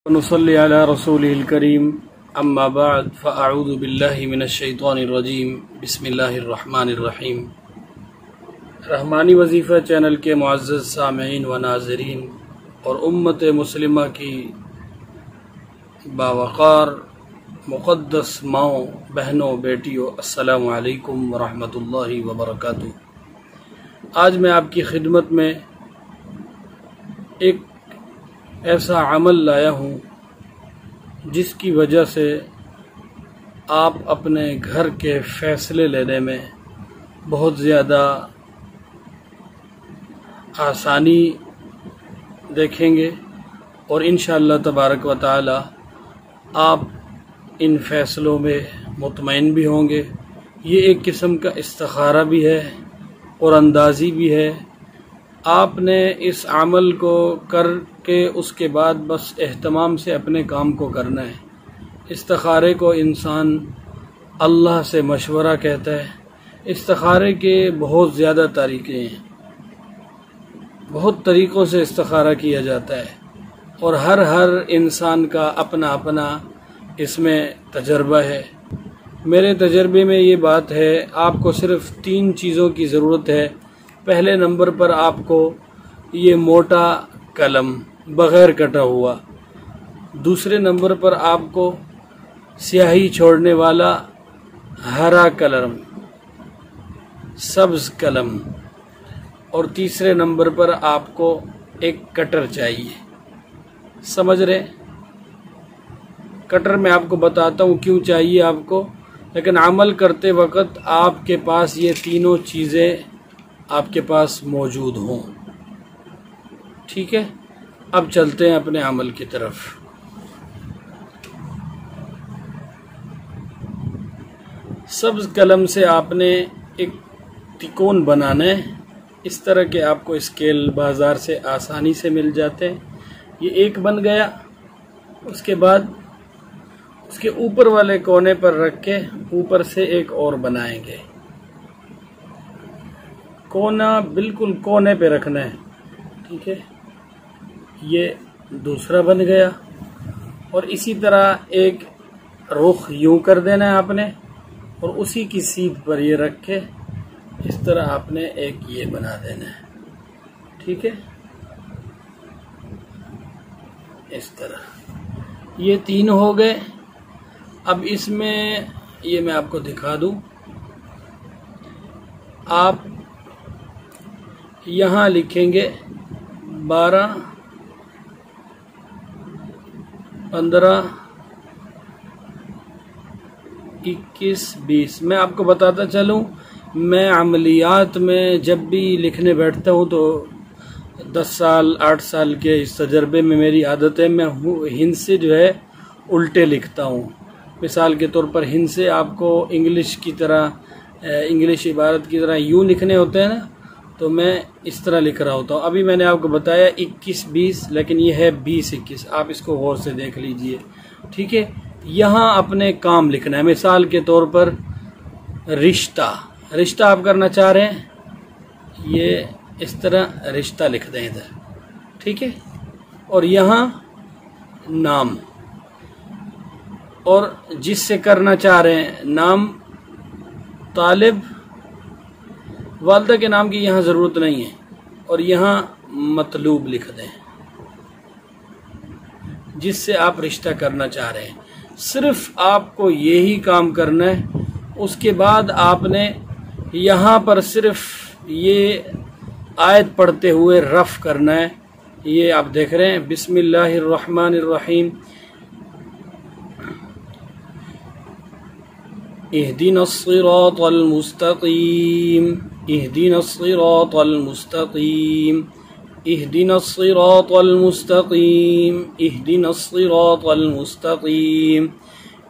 ونصلي على رسوله الكريم اما بعد فاعوذ بالله من الشیطان الرجیم بسم اللہ الرحمن الرحیم۔ رحمانی وظیفہ چینل کے معزز سامعین و ناظرین اور امت مسلمہ کی باوقار مقدس ماؤں، بہنوں، بیٹیوں، السلام علیکم ورحمۃ اللہ وبرکاتہ۔ آج میں آپ کی خدمت میں ایک ایسا عمل لایا ہوں جس کی وجہ سے آپ اپنے گھر کے فیصلے لینے میں بہت زیادہ آسانی دیکھیں گے اور انشاءاللہ تبارک و تعالی آپ ان فیصلوں میں مطمئن بھی ہوں گے۔ یہ ایک قسم کا استخارہ بھی ہے اور اندازی بھی ہے۔ آپ نے اس عمل کو کر کے اس کے بعد بس اہتمام سے اپنے کام کو کرنا ہے۔ استخارے کو انسان اللہ سے مشورہ کہتا ہے۔ استخارے کے بہت زیادہ طریقے ہیں، بہت طریقوں سے استخارہ کیا جاتا ہے اور ہر انسان کا اپنا اپنا اس میں تجربہ ہے۔ میرے تجربے میں یہ بات ہے، آپ کو صرف 3 چیزوں کی ضرورت ہے۔ پہلے نمبر پر آپ کو یہ موٹا قلم بغیر کٹا ہوا، دوسرے نمبر پر آپ کو سیاہی چھوڑنے والا ہرا قلم، سبز قلم، اور تیسرے نمبر پر آپ کو ایک کٹر چاہیے۔ سمجھ رہے؟ کٹر میں آپ کو بتاتا ہوں کیوں چاہیے آپ کو، لیکن عمل کرتے وقت آپ کے پاس یہ تینوں چیزیں آپ کے پاس موجود ہوں۔ ٹھیک ہے، اب چلتے ہیں اپنے عمل کی طرف۔ سبز قلم سے آپ نے ایک تکون بنانا ہے، اس طرح کے آپ کو اسکیل بازار سے آسانی سے مل جاتے ہیں۔ یہ ایک بن گیا، اس کے بعد اس کے اوپر والے کونے پر رکھ کے اوپر سے ایک اور بنائیں گے۔ کونا بالکل کونے پہ رکھنا ہے، ٹھیک ہے۔ یہ دوسرا بن گیا اور اسی طرح ایک رخ یوں کر دینا ہے آپ نے، اور اسی کی سیدھ پر یہ رکھ کے اس طرح آپ نے ایک یہ بنا دینا ہے، ٹھیک ہے۔ اس طرح یہ 3 ہو گئے۔ اب اس میں یہ میں آپ کو دکھا دوں، آپ یہاں لکھیں گے 12 15 21 20۔ میں آپ کو بتاتا چلوں، میں عملیات میں جب بھی لکھنے بیٹھتا ہوں تو 10 سال 8 سال کے اس تجربے میں میری عادت ہے، میں ہند سے جو ہے الٹے لکھتا ہوں۔ مثال کے طور پر ہند سے آپ کو انگلش کی طرح، انگلش عبارت کی طرح یوں لکھنے ہوتے ہیں نا، تو میں اس طرح لکھ رہا ہوتا ہوں۔ ابھی میں نے آپ کو بتایا 21 20، لیکن یہ ہے 20 21۔ آپ اس کو غور سے دیکھ لیجئے، ٹھیک ہے۔ یہاں اپنے کام لکھنا ہے۔ مثال کے طور پر رشتہ آپ کرنا چاہ رہے ہیں، یہ اس طرح رشتہ لکھ دیں ادھر، ٹھیک ہے۔ اور یہاں نام، اور جس سے کرنا چاہ رہے ہیں نام طالب، والدہ کے نام کی یہاں ضرورت نہیں ہے، اور یہاں مطلوب لکھ دیں جس سے آپ رشتہ کرنا چاہ رہے ہیں۔ صرف آپ کو یہی کام کرنا ہے۔ اس کے بعد آپ نے یہاں پر صرف یہ آیت پڑھتے ہوئے رفع کرنا ہے۔ یہ آپ دیکھ رہے ہیں، بسم اللہ الرحمن الرحیم، اہدنا الصراط المستقیم، اہدنا الصراط المستقیم، اہدنا الصراط المستقیم، اہدنا الصراط المستقیم،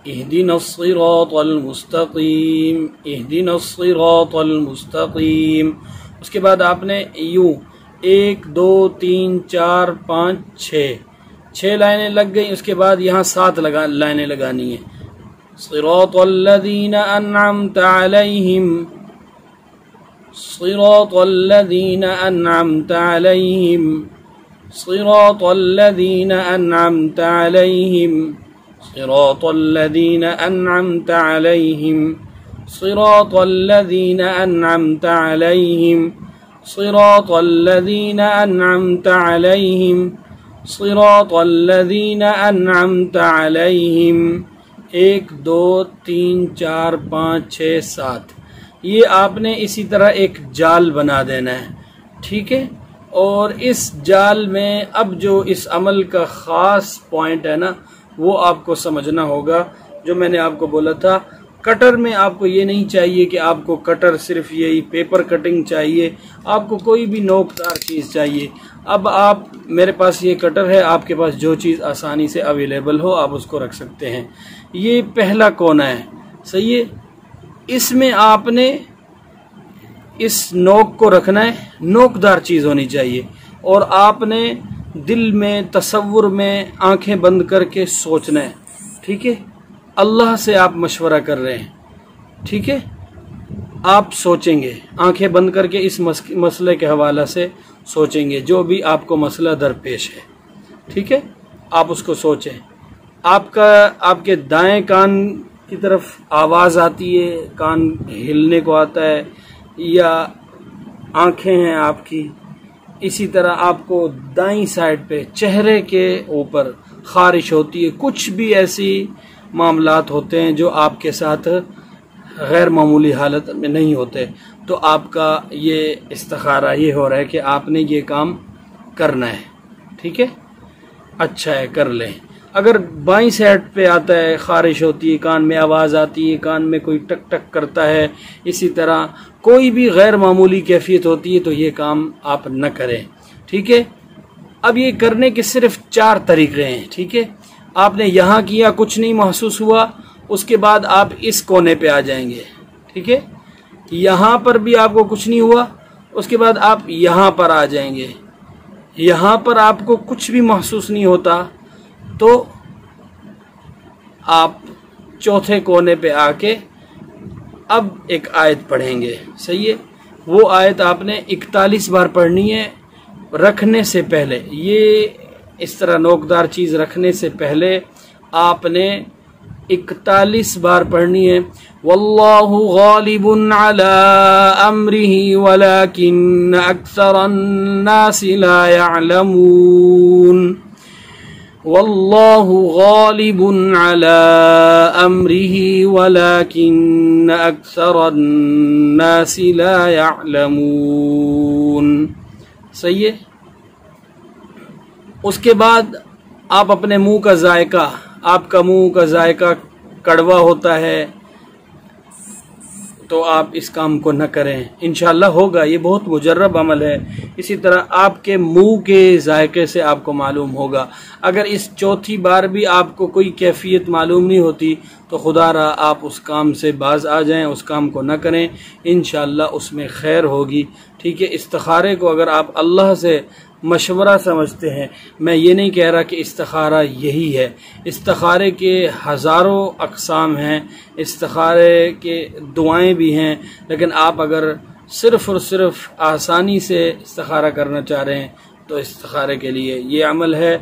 اہدنا الصراط المستقیم، اہدنا الصراط المستقیم۔ اس کے بعد آپ نے یوں 1 2 3 4 5 6 لائنیں لگ گئی۔ اس کے بعد یہاں 7 لائنیں لگانی ہیں۔ صراط الذین انعمت علیہم، صراط الذین انعمت علیہم، صراط الذين أنعمت عليهم صراط الذين أنعمت عليهم صراط الذين أنعمت عليهم صراط الذين أنعمت عليهم صراط الذين أنعمت عليهم 1 2 3 4 5 6 7 یہ آپ نے اسی طرح ایک جال بنا دینا ہے، ٹھیک ہے؟ اور اس جال میں اب جو اس عمل کا خاص پوائنٹ ہے نا وہ آپ کو سمجھنا ہوگا۔ جو میں نے آپ کو بولا تھا کٹر میں آپ کو یہ نہیں چاہیے کہ آپ کو کٹر صرف یہی پیپر کٹنگ چاہیے، آپ کو کوئی بھی نوکدار چیز چاہیے۔ اب آپ میرے پاس یہ کٹر ہے، آپ کے پاس جو چیز آسانی سے اویلیبل ہو آپ اس کو رکھ سکتے ہیں۔ یہ پہلا کونا ہے، صحیح ہے؟ اس میں آپ نے اس نوک کو رکھنا ہے، نوکدار چیز ہونی چاہیے، اور آپ نے دل میں تصور میں آنکھیں بند کر کے سوچنا ہے، ٹھیک ہے؟ اللہ سے آپ مشورہ کر رہے ہیں، ٹھیک ہے؟ آپ سوچیں گے آنکھیں بند کر کے، اس مسئلے کے حوالے سے سوچیں گے، جو بھی آپ کو مسئلہ درپیش ہے، ٹھیک ہے؟ آپ اس کو سوچیں۔ آپ کے دائیں کان کی طرف آواز آتی ہے، کان ہلنے کو آتا ہے، یا آنکھیں ہیں آپ کی، اسی طرح آپ کو دائیں سائڈ پہ چہرے کے اوپر خارش ہوتی ہے، کچھ بھی ایسی معاملات ہوتے ہیں جو آپ کے ساتھ غیر معمولی حالت میں نہیں ہوتے، تو آپ کا یہ استخارہ یہ ہو رہا ہے کہ آپ نے یہ کام کرنا ہے، ٹھیک ہے؟ اچھا ہے، کر لیں۔ اگر بائیں سائڈ پہ آتا ہے، خارش ہوتی ہے، کان میں آواز آتی ہے، کان میں کوئی ٹک ٹک کرتا ہے، اسی طرح کوئی بھی غیر معمولی کیفیت ہوتی ہے، تو یہ کام آپ نہ کریں، ٹھیک ہے؟ اب یہ کرنے کے صرف 4 طریقے ہیں، ٹھیک ہے؟ آپ نے یہاں کیا، کچھ نہیں محسوس ہوا، اس کے بعد آپ اس کونے پہ آ جائیں گے، ٹھیک ہے؟ یہاں پر بھی آپ کو کچھ نہیں ہوا، اس کے بعد آپ یہاں پر آ جائیں گے، یہاں پر آپ کو کچھ بھی محسوس نہیں ہوتا، تو آپ چوتھے کونے پہ آ کے اب ایک آیت پڑھیں گے، صحیح ہے؟ وہ آیت آپ نے 41 بار پڑھنی ہے رکھنے سے پہلے۔ یہ اس طرح نوکدار چیز رکھنے سے پہلے آپ نے 41 بار پڑھنی ہے۔ واللہ غالب علی امرہ ولکن اکثر الناس لا يعلمون۔ واللہ غالب علی امرہ ولکن اکثر الناس لا يعلمون۔ صحیح ہے؟ اس کے بعد آپ اپنے منہ کا ذائقہ، آپ کا منہ کا ذائقہ کڑوا ہوتا ہے تو آپ اس کام کو نہ کریں، انشاءاللہ ہوگا، یہ بہت مجرب عمل ہے۔ اسی طرح آپ کے منہ کے ذائقے سے آپ کو معلوم ہوگا۔ اگر اس چوتھی بار بھی آپ کو کوئی کیفیت معلوم نہیں ہوتی تو خدا را آپ اس کام سے باز آ جائیں، اس کام کو نہ کریں، انشاءاللہ اس میں خیر ہوگی، ٹھیک ہے؟ استخارے کو اگر آپ اللہ سے مشورہ سمجھتے ہیں، میں یہ نہیں کہہ رہا کہ استخارہ یہی ہے، استخارے کے ہزاروں اقسام ہیں، استخارے کے دعائیں بھی ہیں، لیکن آپ اگر صرف اور صرف آسانی سے استخارہ کرنا چاہ رہے ہیں تو استخارے کے لیے یہ عمل ہے۔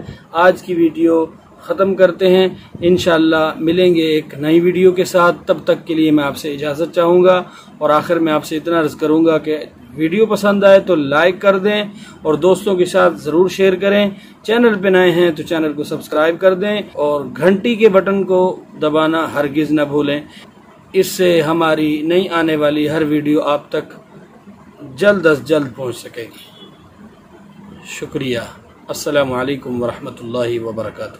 آج کی ویڈیو ختم کرتے ہیں، انشاءاللہ ملیں گے ایک نئی ویڈیو کے ساتھ، تب تک کے لیے میں آپ سے اجازت چاہوں گا، اور آخر میں آپ سے اتنا عرض کروں گا کہ ویڈیو پسند آئے تو لائک کر دیں اور دوستوں کے ساتھ ضرور شیئر کریں، چینل پہ نئے ہیں تو چینل کو سبسکرائب کر دیں اور گھنٹی کے بٹن کو دبانا ہرگز نہ بھولیں، اس سے ہماری نئی آنے والی ہر ویڈیو آپ تک جلد از جلد پہنچ سکے گی۔ شکریہ۔ السلام علیکم ورحمۃ اللہ وبرکاتہ۔